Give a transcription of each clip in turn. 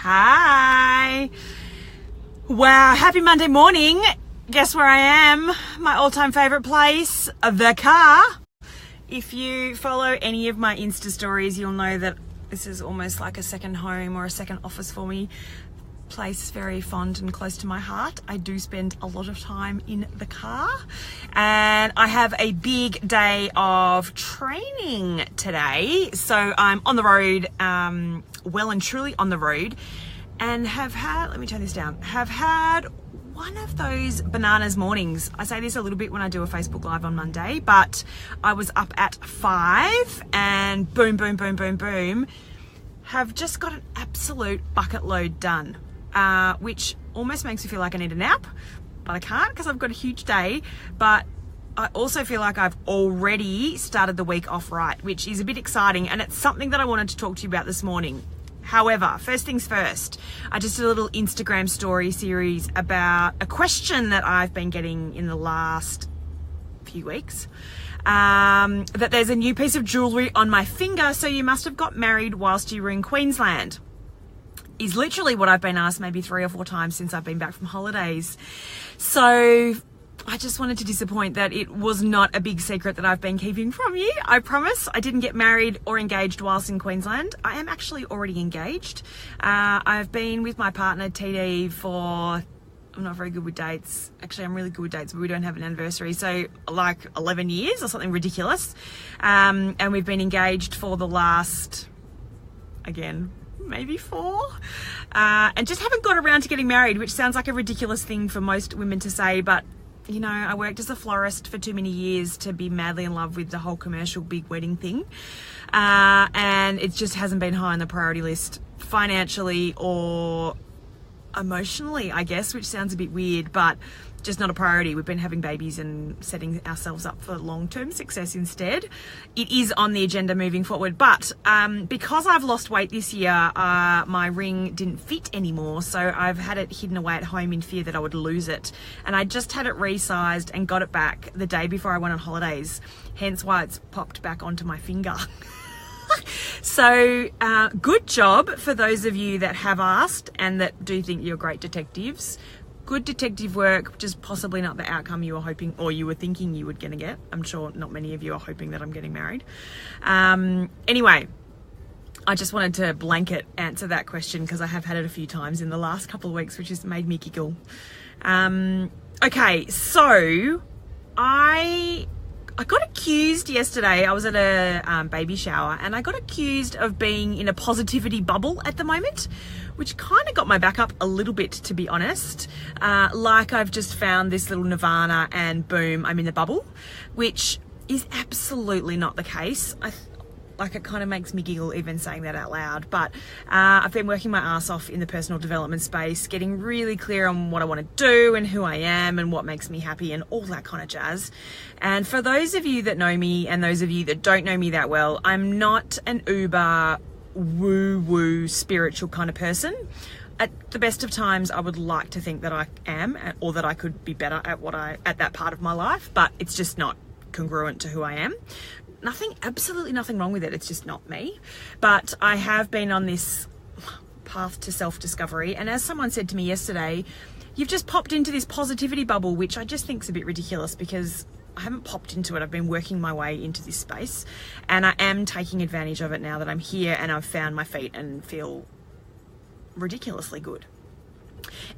Hi. Wow, happy Monday morning. Guess where I am? My all-time favorite place, the car. If you follow any of my Insta stories, you'll know that this is almost like a second home or a second office for me. Place very fond and close to my heart. I do spend a lot of time in the car, and I have a big day of training today. So I'm on the road, well and truly on the road, and have had one of those bananas mornings. I say this a little bit when I do a Facebook Live on Monday, but I was up at 5 and boom, boom, boom, boom, boom, have just got an absolute bucket load done. Which almost makes me feel like I need a nap, but I can't because I've got a huge day. But I also feel like I've already started the week off right, which is a bit exciting, and it's something that I wanted to talk to you about this morning. However, first things first, I just did a little Instagram story series about a question that I've been getting in the last few weeks. That there's a new piece of jewellery on my finger, so you must have got married whilst you were in Queensland. Is literally what I've been asked maybe 3 or 4 times since I've been back from holidays. So I just wanted to disappoint that it was not a big secret that I've been keeping from you. I promise I didn't get married or engaged whilst in Queensland. I am actually already engaged. I've been with my partner TD for, I'm not very good with dates. Actually, I'm really good with dates, but we don't have an anniversary. So like 11 years or something ridiculous. And we've been engaged for the last, again, maybe 4, and just haven't got around to getting married, which sounds like a ridiculous thing for most women to say, but you know, I worked as a florist for too many years to be madly in love with the whole commercial big wedding thing, and it just hasn't been high on the priority list financially or emotionally, I guess, which sounds a bit weird, but just not a priority. We've been having babies and setting ourselves up for long-term success instead. It is on the agenda moving forward, but because I've lost weight this year, my ring didn't fit anymore, so I've had it hidden away at home in fear that I would lose it, and I just had it resized and got it back the day before I went on holidays, hence why it's popped back onto my finger. So good job for those of you that have asked and that do think you're great detectives. Good detective work, just possibly not the outcome you were hoping or you were thinking you were going to get. I'm sure not many of you are hoping that I'm getting married. Anyway, I just wanted to blanket answer that question because I have had it a few times in the last couple of weeks, which has made me giggle. Okay, so I got accused yesterday. I was at a baby shower and I got accused of being in a positivity bubble at the moment, which kind of got my back up a little bit, to be honest. Like I've just found this little nirvana and boom, I'm in the bubble, which is absolutely not the case. Like it kind of makes me giggle even saying that out loud, but I've been working my ass off in the personal development space, getting really clear on what I want to do and who I am and what makes me happy and all that kind of jazz. And for those of you that know me and those of you that don't know me that well, I'm not an uber woo-woo spiritual kind of person. At the best of times, I would like to think that I am, or that I could be better at that part of my life, but it's just not congruent to who I am. Absolutely nothing wrong with it. It's just not me. But I have been on this path to self-discovery. And as someone said to me yesterday, you've just popped into this positivity bubble, which I just think is a bit ridiculous because I haven't popped into it. I've been working my way into this space and I am taking advantage of it now that I'm here and I've found my feet and feel ridiculously good.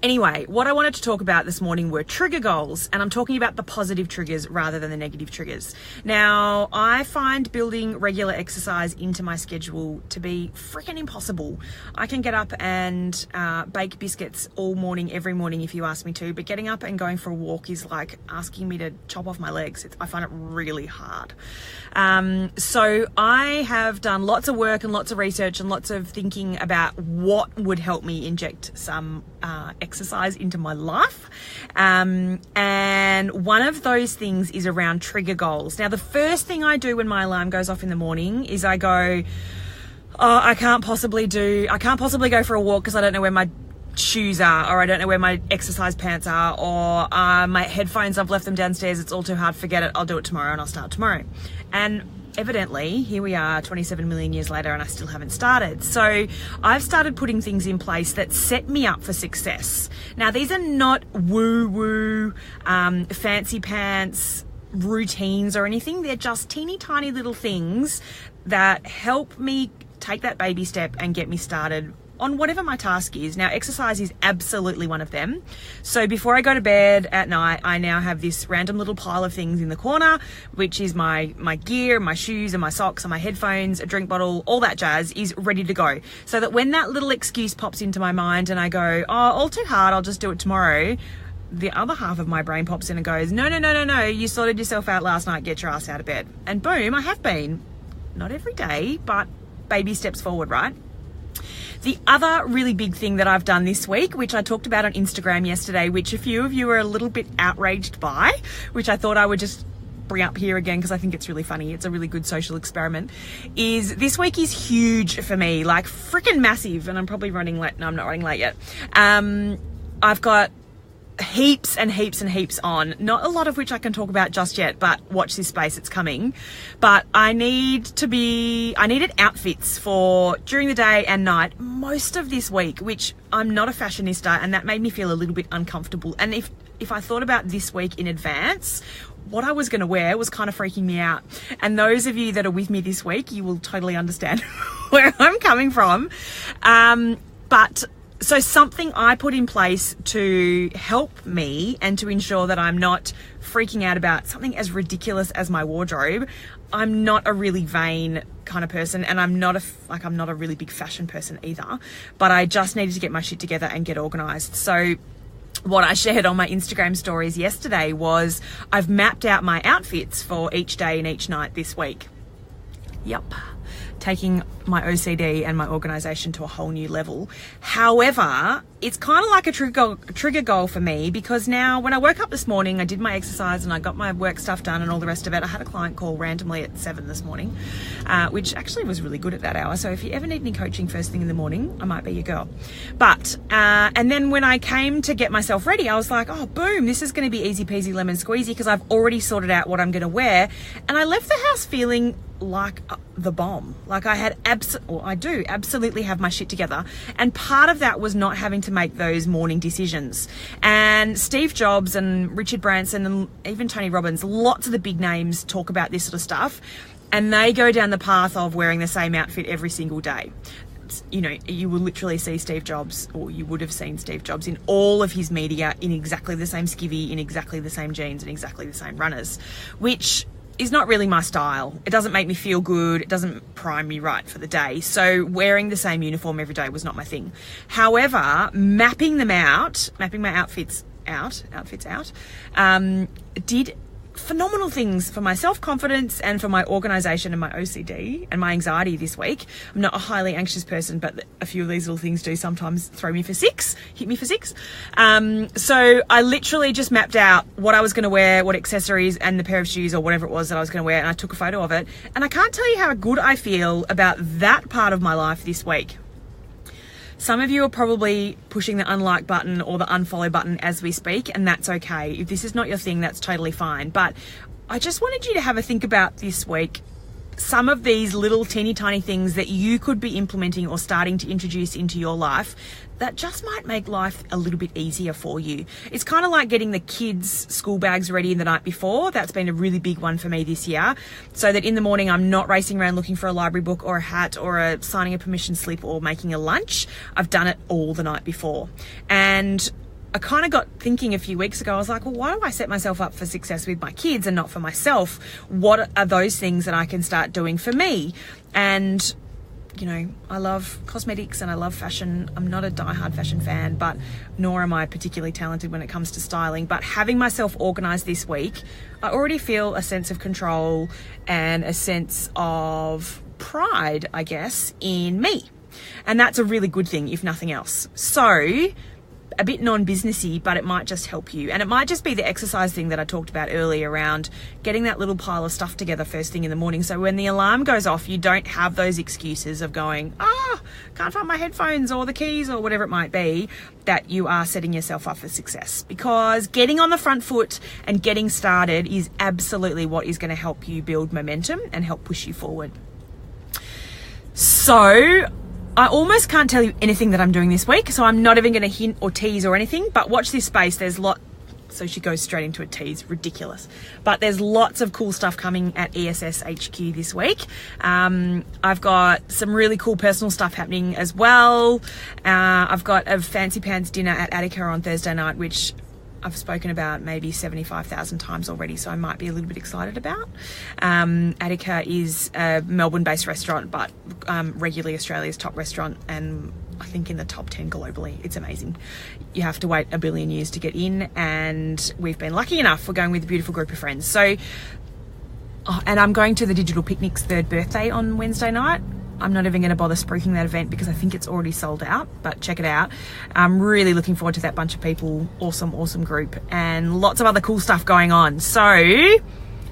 Anyway, what I wanted to talk about this morning were trigger goals, and I'm talking about the positive triggers rather than the negative triggers. Now, I find building regular exercise into my schedule to be freaking impossible. I can get up and bake biscuits all morning, every morning if you ask me to, but getting up and going for a walk is like asking me to chop off my legs. I find it really hard. So I have done lots of work and lots of research and lots of thinking about what would help me inject some exercise into my life, and one of those things is around trigger goals. Now, the first thing I do when my alarm goes off in the morning is I go, I can't possibly go for a walk because I don't know where my shoes are, or I don't know where my exercise pants are, or my headphones, I've left them downstairs, it's all too hard, forget it, I'll do it tomorrow and I'll start tomorrow. And evidently, here we are 27 million years later and I still haven't started. So I've started putting things in place that set me up for success. Now, these are not woo-woo, fancy pants routines or anything. They're just teeny tiny little things that help me take that baby step and get me started on whatever my task is. Now, exercise is absolutely one of them. So before I go to bed at night, I now have this random little pile of things in the corner, which is my gear, my shoes and my socks and my headphones, a drink bottle, all that jazz is ready to go. So that when that little excuse pops into my mind and I go, oh, all too hard, I'll just do it tomorrow, the other half of my brain pops in and goes, no, you sorted yourself out last night, get your ass out of bed. And boom, I have been. Not every day, but baby steps forward, right? The other really big thing that I've done this week, which I talked about on Instagram yesterday, which a few of you were a little bit outraged by, which I thought I would just bring up here again because I think it's really funny. It's a really good social experiment. Is this week is huge for me, like freaking massive. And I'm probably running late. No, I'm not running late yet. I've got heaps and heaps and heaps on, not a lot of which I can talk about just yet, but watch this space, it's coming. But I needed outfits for during the day and night most of this week, which I'm not a fashionista, and that made me feel a little bit uncomfortable. And if I thought about this week in advance, what I was going to wear was kind of freaking me out. And those of you that are with me this week, you will totally understand where I'm coming from. So something I put in place to help me and to ensure that I'm not freaking out about something as ridiculous as my wardrobe. I'm not a really vain kind of person, and I'm not a really big fashion person either, but I just needed to get my shit together and get organized. So what I shared on my Instagram stories yesterday was I've mapped out my outfits for each day and each night this week. Yep. Taking my OCD and my organization to a whole new level. However, it's kind of like a trigger goal for me, because now when I woke up this morning, I did my exercise and I got my work stuff done and all the rest of it. I had a client call randomly at 7 this morning, which actually was really good at that hour. So if you ever need any coaching first thing in the morning, I might be your girl. But, and then when I came to get myself ready, I was like, oh, boom, this is going to be easy peasy lemon squeezy because I've already sorted out what I'm going to wear. And I left the house feeling like the bomb. Like I do absolutely have my shit together. And part of that was not having to make those morning decisions. And Steve Jobs and Richard Branson and even Tony Robbins, lots of the big names talk about this sort of stuff. And they go down the path of wearing the same outfit every single day. You know, you will literally see Steve Jobs, or you would have seen Steve Jobs in all of his media in exactly the same skivvy, in exactly the same jeans, and exactly the same runners, which is not really my style. It doesn't make me feel good. It doesn't prime me right for the day. So wearing the same uniform every day was not my thing. However, mapping my outfits out, did phenomenal things for my self-confidence and for my organization and my OCD and my anxiety this week. I'm not a highly anxious person, but a few of these little things do sometimes hit me for six. So I literally just mapped out what I was going to wear, what accessories and the pair of shoes or whatever it was that I was going to wear, and I took a photo of it. And I can't tell you how good I feel about that part of my life this week. Some of you are probably pushing the unlike button or the unfollow button as we speak, and that's okay. If this is not your thing, that's totally fine. But I just wanted you to have a think about this week, some of these little teeny tiny things that you could be implementing or starting to introduce into your life that just might make life a little bit easier for you. It's kind of like getting the kids' school bags ready the night before. That's been a really big one for me this year, so that in the morning I'm not racing around looking for a library book or a hat or signing a permission slip or making a lunch. I've done it all the night before. And I kind of got thinking a few weeks ago, I was like, well, why do I set myself up for success with my kids and not for myself? What are those things that I can start doing for me? And you know, I love cosmetics and I love fashion. I'm not a diehard fashion fan, but nor am I particularly talented when it comes to styling. But having myself organized this week, I already feel a sense of control and a sense of pride, I guess, in me. And that's a really good thing, if nothing else. So a bit non-businessy, but it might just help you. And it might just be the exercise thing that I talked about earlier around getting that little pile of stuff together first thing in the morning. So when the alarm goes off, you don't have those excuses of going, can't find my headphones or the keys or whatever it might be, that you are setting yourself up for success. Because getting on the front foot and getting started is absolutely what is going to help you build momentum and help push you forward. So I almost can't tell you anything that I'm doing this week, so I'm not even going to hint or tease or anything, but watch this space. So she goes straight into a tease, ridiculous. But there's lots of cool stuff coming at ESS HQ this week. I've got some really cool personal stuff happening as well. I've got a fancy pants dinner at Attica on Thursday night, which I've spoken about maybe 75,000 times already, so I might be a little bit excited about. Attica is a Melbourne-based restaurant, but regularly Australia's top restaurant, and I think in the top 10 globally. It's amazing. You have to wait a billion years to get in, and we've been lucky enough. We're going with a beautiful group of friends. And I'm going to the Digital Picnic's 3rd birthday on Wednesday night. I'm not even going to bother spruiking that event because I think it's already sold out, but check it out. I'm really looking forward to that bunch of people. Awesome group, and lots of other cool stuff going on. So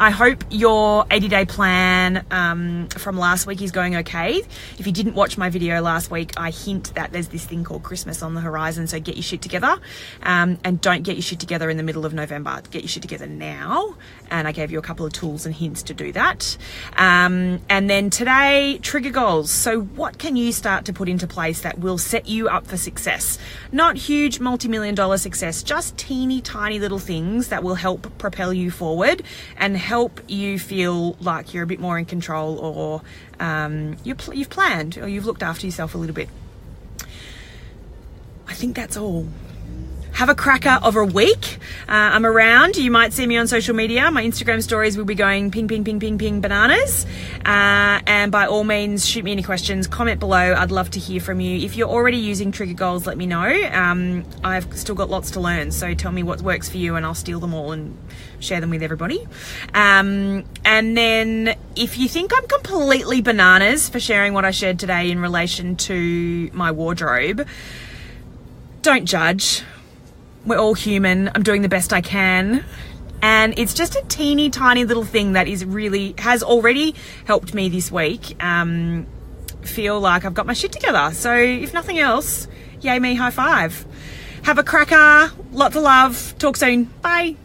I hope your 80-day plan from last week is going okay. If you didn't watch my video last week, I hint that there's this thing called Christmas on the horizon, so get your shit together. And don't get your shit together in the middle of November. Get your shit together now. And I gave you a couple of tools and hints to do that. And then today, trigger goals. So what can you start to put into place that will set you up for success? Not huge multi-million-dollar success, just teeny tiny little things that will help propel you forward and help you feel like you're a bit more in control, or you've planned, or you've looked after yourself a little bit. I think that's all. Have a cracker of a week. I'm around. You might see me on social media. My Instagram stories will be going ping bananas. And by all means, shoot me any questions, comment below. I'd love to hear from you. If you're already using trigger goals, let me know. I've still got lots to learn, so tell me what works for you and I'll steal them all and share them with everybody. And then if you think I'm completely bananas for sharing what I shared today in relation to my wardrobe, don't judge. We're all human. I'm doing the best I can. And it's just a teeny tiny little thing that has already helped me this week feel like I've got my shit together. So if nothing else, yay me, high five. Have a cracker. Lots of love. Talk soon. Bye.